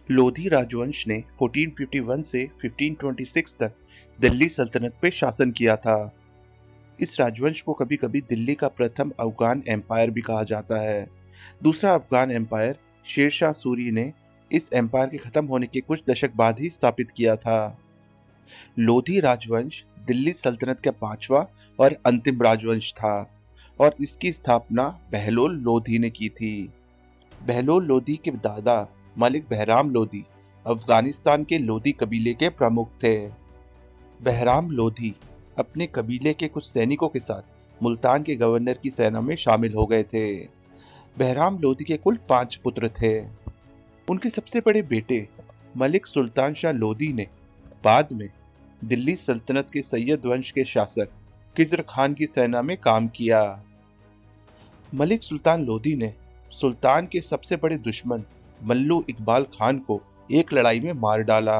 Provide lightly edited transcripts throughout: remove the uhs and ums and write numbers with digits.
लोधी राजवंश ने 1451 से 1526 तक दिल्ली सल्तनत पे शासन किया था। इस राजवंश को कभी कभी दिल्ली का प्रथम अफगान एम्पायर भी कहा जाता है। दूसरा अफगान एम्पायर शेरशाह सूरी ने इस एम्पायर के खत्म होने के कुछ दशक बाद ही स्थापित किया था। लोधी राजवंश दिल्ली सल्तनत का पांचवा और अंतिम राजवंश था और इसकी स्थापना बहलोल लोधी ने की थी। बहलोल लोधी के दादा मलिक बहराम लोधी अफगानिस्तान के लोधी कबीले के प्रमुख थे। बहराम लोधी अपने कबीले के कुछ सैनिकों के साथ मुल्तान के गवर्नर की सेना में शामिल हो गए थे। बहराम लोधी के कुल 5 पुत्र थे। उनके सबसे बड़े बेटे मलिक सुल्तान शाह लोधी ने बाद में दिल्ली सल्तनत के सैयद वंश के शासक खिज्र खान की सेना में काम किया। मलिक सुल्तान लोधी ने सुल्तान के सबसे बड़े दुश्मन मल्लू इकबाल खान को एक लड़ाई में मार डाला।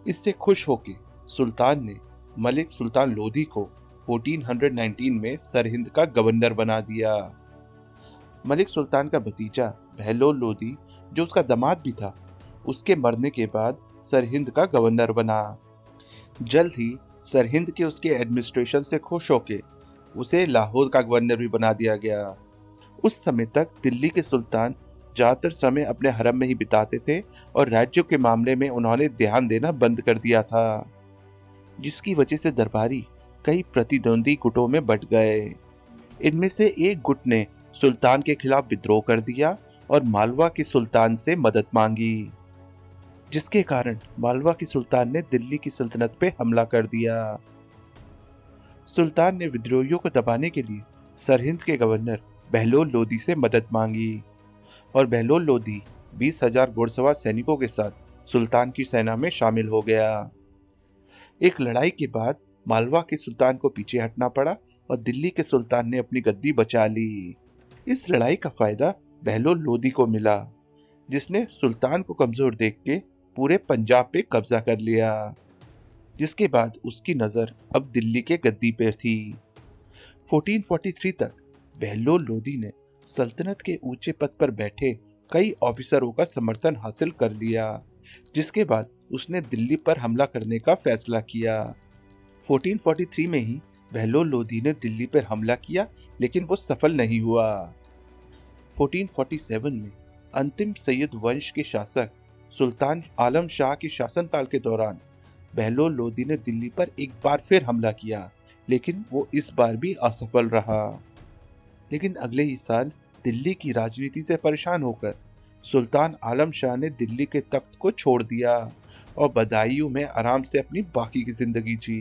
इससे खुश होकर सुल्तान ने मलिक सुल्तान लोधी को 1419 में सरहिंद का गवर्नर बना दिया। मलिक सुल्तान का भतीजा बहलोल लोधी, जो उसका दामाद भी था, उसके मरने के बाद सरहिंद का गवर्नर बना। जल्द ही सरहिंद के उसके एडमिनिस्ट्रेशन से खुश होकर उसे लाहौर का गवर्नर भी बना दिया गया। उस समय तक दिल्ली के सुल्तान ज्यादातर समय अपने हरम में ही बिताते थे और राज्यों के मामले में उन्होंने ध्यान देना बंद कर दिया था, जिसकी वजह से दरबारी कई प्रतिद्वंदी गुटों में बंट गए। इनमें से एक गुट ने सुल्तान के खिलाफ विद्रोह कर दिया और मालवा के सुल्तान से मदद मांगी, जिसके कारण मालवा के सुल्तान ने दिल्ली की सल्तनत पे हमला कर दिया। सुल्तान ने विद्रोहियों को दबाने के लिए सरहिंद के गवर्नर बहलोल लोधी से मदद मांगी और बहलोल लोधी 20,000 घुड़सवार सैनिकों के साथ सुल्तान की सेना में शामिल हो गया। एक लड़ाई के बाद मालवा के सुल्तान को पीछे हटना पड़ा और दिल्ली के सुल्तान ने अपनी गद्दी बचा ली। इस लड़ाई का फायदा बहलोल लोधी को मिला, जिसने सुल्तान को कमजोर देख के पूरे पंजाब पे कब्जा कर लिया, जिसके बाद उसकी नजर अब दिल्ली के गद्दी पर थी। 1443 तक बहलोल लोधी ने सल्तनत के ऊंचे पद पर बैठे कई ऑफिसरों का समर्थन हासिल कर लिया, जिसके बाद उसने दिल्ली पर हमला करने का फैसला किया। 1443 में ही बहलोल लोधी ने दिल्ली पर हमला किया, लेकिन वो सफल नहीं हुआ। 1447 में अंतिम सैयद वंश के शासक सुल्तान आलम शाह के शासनकाल के दौरान बहलोल लोधी ने दिल्ली पर एक बार फिर हमला किया, लेकिन वो इस बार भी असफल रहा। लेकिन अगले ही साल दिल्ली की राजनीति से परेशान होकर सुल्तान आलम शाह ने दिल्ली के तख्त को छोड़ दिया और बदायूं में आराम से अपनी बाकी की जिंदगी जी।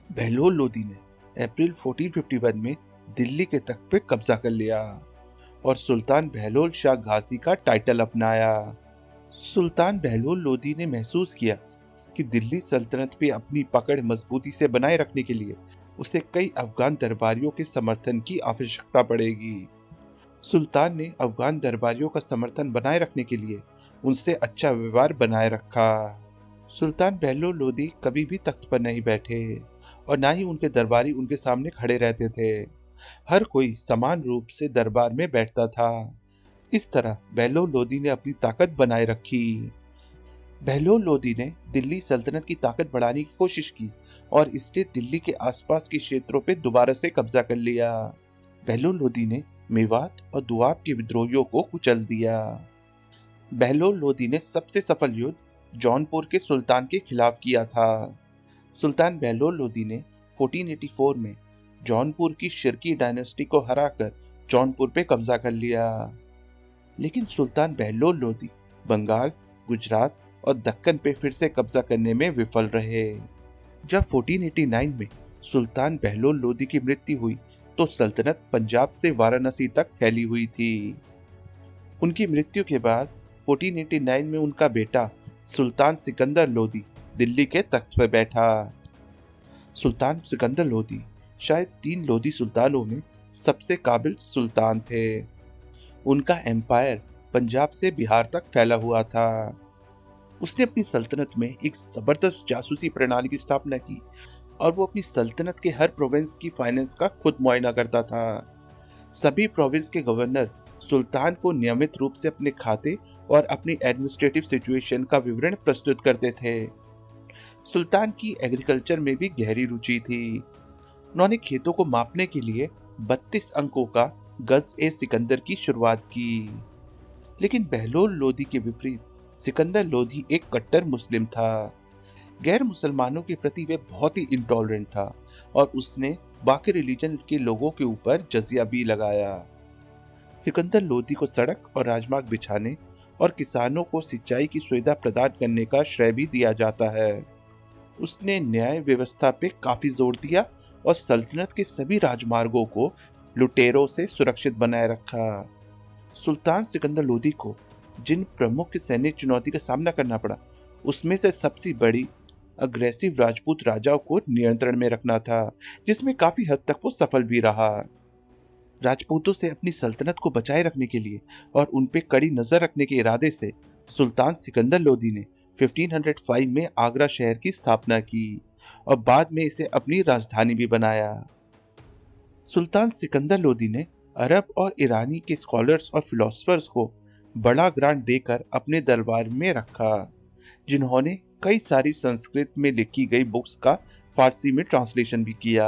बहलोल लोधी ने अप्रैल 1451 में दिल्ली के तख्त पे कब्जा कर लिया और सुल्तान बहलोल शाह गाजी का टाइटल अपनाया। सुल्तान बहलोल लोधी ने महसूस किया कि दिल्ली सल्तनत पे अपनी पकड़ मजबूती से बनाए रखने के लिए उसे कई अफगान दरबारियों के समर्थन की आवश्यकता पड़ेगी। सुल्तान ने अफगान दरबारियों का समर्थन बनाए रखने के लिए उनसे अच्छा व्यवहार बनाए रखा। सुल्तान बहलोल लोधी कभी भी तख्त पर नहीं बैठे और ना ही उनके दरबारी उनके सामने खड़े रहते थे। हर कोई समान रूप से दरबार में बैठता था। इस तरह बहलोल लोधी ने अपनी ताकत बनाए रखी। बहलोल लोधी ने दिल्ली सल्तनत की ताकत बढ़ाने की कोशिश की और इसने दिल्ली के आसपास के क्षेत्रों पर दोबारा से कब्जा कर लिया। बहलोल लोधी ने मेवात और दुआब के विद्रोहियों को कुचल दिया। बहलोल लोधी ने सबसे सफल युद्ध जौनपुर के सुल्तान के खिलाफ किया था। सुल्तान बहलोल लोधी ने 1484 में जौनपुर की शिर्की डायनेस्टी को हराकर जौनपुर पे कब्जा कर लिया। लेकिन सुल्तान बहलोल लोधी बंगाल, गुजरात और दक्कन पे फिर से कब्जा करने में विफल रहे। जब 1489 में सुल्तान बहलोल लोधी की मृत्यु हुई तो सल्तनत पंजाब से वाराणसी तक फैली हुई थी। उनकी मृत्यु के बाद 1489 में उनका बेटा सुल्तान सिकंदर लोधी दिल्ली के तख्त पर बैठा। सुल्तान सिकंदर लोधी शायद 3 लोधी सुल्तानों में सबसे काबिल सुल्तान थे। उनका एम्पायर पंजाब से बिहार तक फैला हुआ था। उसने अपनी सल्तनत में एक जबरदस्त जासूसी प्रणाली की स्थापना की और वो अपनी सल्तनत के हर प्रोविंस की फाइनेंस का खुद मुआयना करता था। सभी प्रोविंस के गवर्नर सुल्तान को नियमित रूप से अपने खाते और अपनी एडमिनिस्ट्रेटिव सिचुएशन का विवरण प्रस्तुत करते थे। सुल्तान की एग्रीकल्चर में भी गहरी रुचि थी। उन्होंने खेतों को मापने के लिए 32 अंकों का गज ए सिकंदर की शुरुआत की। लेकिन बहलोल लोदी के विपरीत सिकंदर लोदी एक कट्टर मुस्लिम था। गैर मुसलमानों के प्रति वह बहुत ही इंटॉलरेंट था और उसने बाकी रिलीजन के लोगों के ऊपर जजिया भी लगाया। सिकंदर लोदी को सड़क और राजमार्ग बिछाने और किसानों को सिंचाई की सुविधा प्रदान करने का श्रेय भी दिया जाता है। उसने न्याय व्यवस्था पे काफी जोर दिया और सल्तनत के सभी राजमार्गों को लुटेरों से सुरक्षित बनाए रखा। सुल्तान सिकंदर लोदी को जिन प्रमुख सैनिक चुनौती का सामना करना पड़ा, उसमें से सबसे बड़ी अग्रेसिव राजपूत राजाओं को नियंत्रण में रखना था, जिसमें काफी हद तक वो सफल भी रहा। राजपूतों से अपनी सल्तनत को बचाए रखने के लिए और उन पे कड़ी नजर रखने के इरादे से सुल्तान सिकंदर लोदी ने 1505 में आगरा शहर की स्थापना की और बाद में इसे अपनी राजधानी भी बनाया। सुल्तान सिकंदर लोदी ने अरब और ईरानी के स्कॉलर्स और फिलोसफर्स को बड़ा ग्रांट देकर अपने दरबार में रखा, जिन्होंने कई सारी संस्कृत में लिखी गई बुक्स का फारसी में ट्रांसलेशन भी किया।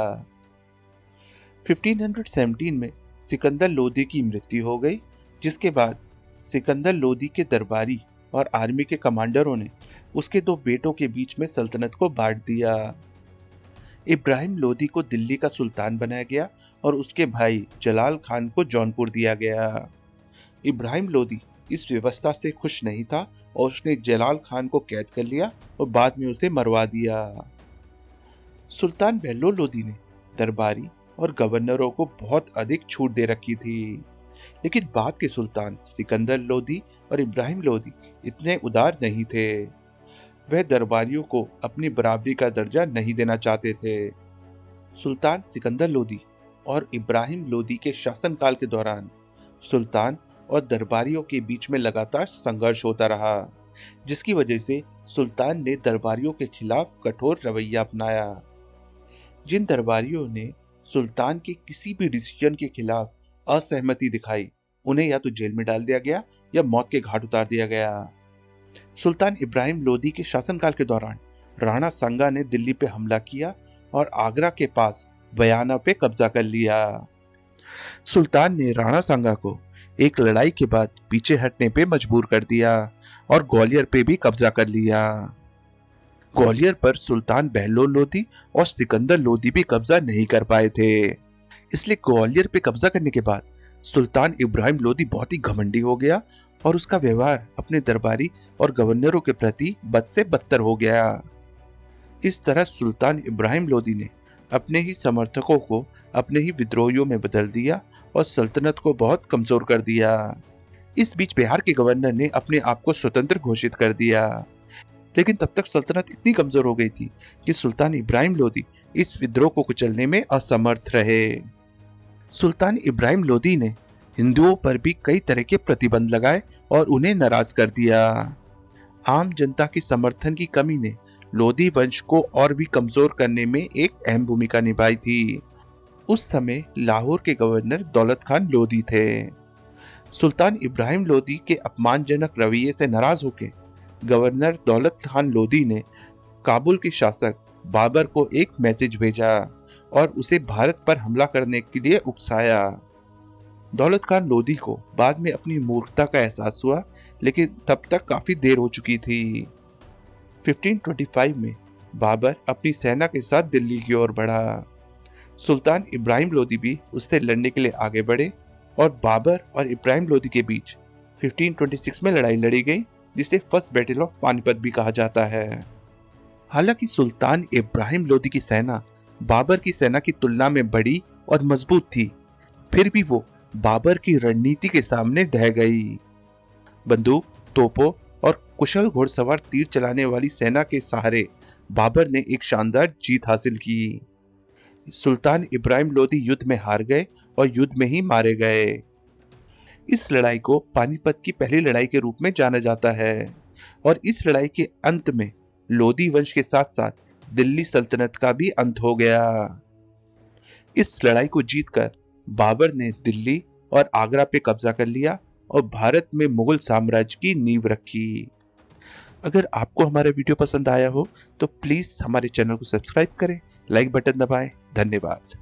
1517 में सिकंदर लोदी की मृत्यु हो गई, जिसके बाद सिकंदर लोदी के दरबारी और आर्मी के कमांडरों ने उसके दो बेटों के बीच में सल्तनत को बांट दिया। इब्राहिम लोदी को दिल्ली का सुल्तान बनाया गया और उसके भाई जलाल खान को जौनपुर दिया गया। इब्राहिम लोदी इस व्यवस्था से खुश नहीं था और उसने जलाल खान को कैद कर लिया और बाद में उसे मरवा दिया। सुल्तान बहलोल लोदी ने दरबारी और गवर्नरों को बहुत अधिक छूट दे रखी थी, लेकिन बाद के सुल्तान सिकंदर लोदी और इब्राहिम लोदी इतने उदार नहीं थे। वह दरबारियों को अपनी बराबरी का दर्जा नहीं देना चाहते थे। सुल्तान सिकंदर लोदी और इब्राहिम लोदी के शासनकाल के दौरान सुल्तान और दरबारियों के बीच में लगातार संघर्ष होता रहा, जिसकी वजह से सुल्तान ने दरबारियों के खिलाफ कठोर रवैया अपनाया। जिन दरबारियों ने सुल्तान के किसी भी डिसीजन के खिलाफ असहमति दिखाई, उन्हें या तो जेल में डाल दिया गया या मौत के घाट उतार दिया गया। सुल्तान इब्राहिम लोदी के शासनकाल के दौरान राणा सांगा ने दिल्ली पे हमला किया और आगरा के पास बयाना पे कब्जा कर लिया। सुल्तान ने राणा सांगा को एक लड़ाई के बाद पीछे हटने पे मजबूर कर दिया और ग्वालियर पे भी कब्जा कर लिया। ग्वालियर पर सुल्तान बहलोल लोदी और सिकंदर लोदी भी कब्जा नहीं कर पाए थे। इसलिए ग्वालियर पे कब्जा करने के बाद सुल्तान इब्राहिम लोदी बहुत ही घमंडी हो गया और उसका व्यवहार अपने दरबारी और गवर्नरों के प्रति बद से बदतर हो गया। इस तरह सुल्तान इब्राहिम लोदी ने अपने ही समर्थकों को अपने ही विद्रोहियों में बदल दिया और सल्तनत को बहुत कमजोर कर दिया। इस बीच बिहार के गवर्नर ने अपने आप को स्वतंत्र घोषित कर दिया, लेकिन तब तक सल्तनत इतनी कमजोर हो गई थी कि सुल्तान इब्राहिम लोदी इस विद्रोह को कुचलने में असमर्थ रहे। सुल्तान इब्राहिम लोदी ने हिंदुओं पर भी कई तरह के प्रतिबंध लगाए और उन्हें नाराज कर दिया। आम जनता के समर्थन की कमी ने लोदी वंश को और भी कमजोर करने में एक अहम भूमिका निभाई थी। उस समय लाहौर के गवर्नर दौलत खान लोदी थे। सुल्तान इब्राहिम लोदी के अपमानजनक रवैये से नाराज होकर गवर्नर दौलत खान लोदी ने काबुल के शासक बाबर को एक मैसेज भेजा और उसे भारत पर हमला करने के लिए उकसाया। दौलत खान लोदी को बाद में अपनी मूर्खता का एहसास हुआ, लेकिन तब तक काफी देर हो चुकी थी। 1525 में बाबर अपनी सेना के साथ दिल्ली की ओर बढ़ा। सुल्तान इब्राहिम लोदी भी उससे लड़ने के लिए आगे बढ़े और बाबर और इब्राहिम लोदी के बीच 1526 में लड़ाई लड़ी गई, जिसे फर्स्ट बैटल ऑफ पानीपत भी कहा जाता है। हालांकि सुल्तान इब्राहिम लोदी की सेना बाबर की सेना की तुलना में बड़ी और मजबूत थी, फिर भी वो बाबर की रणनीति के सामने ढह गई। बंदूक, तोपों और कुशल घुड़सवार तीर चलाने वाली सेना के सहारे बाबर ने एक शानदार जीत हासिल की। सुल्तान इब्राहिम लोदी युद्ध में हार गए और युद्ध में ही मारे गए। इस लड़ाई को पानीपत की पहली लड़ाई के रूप में जाना जाता है और इस लड़ाई के अंत में लोदी वंश के साथ साथ दिल्ली सल्तनत का भी अंत हो गया। इस लड़ाई को जीतकर बाबर ने दिल्ली और आगरा पे कब्जा कर लिया और भारत में मुगल साम्राज्य की नींव रखी। अगर आपको हमारा वीडियो पसंद आया हो तो प्लीज हमारे चैनल को सब्सक्राइब करें, लाइक बटन दबाएं। धन्यवाद।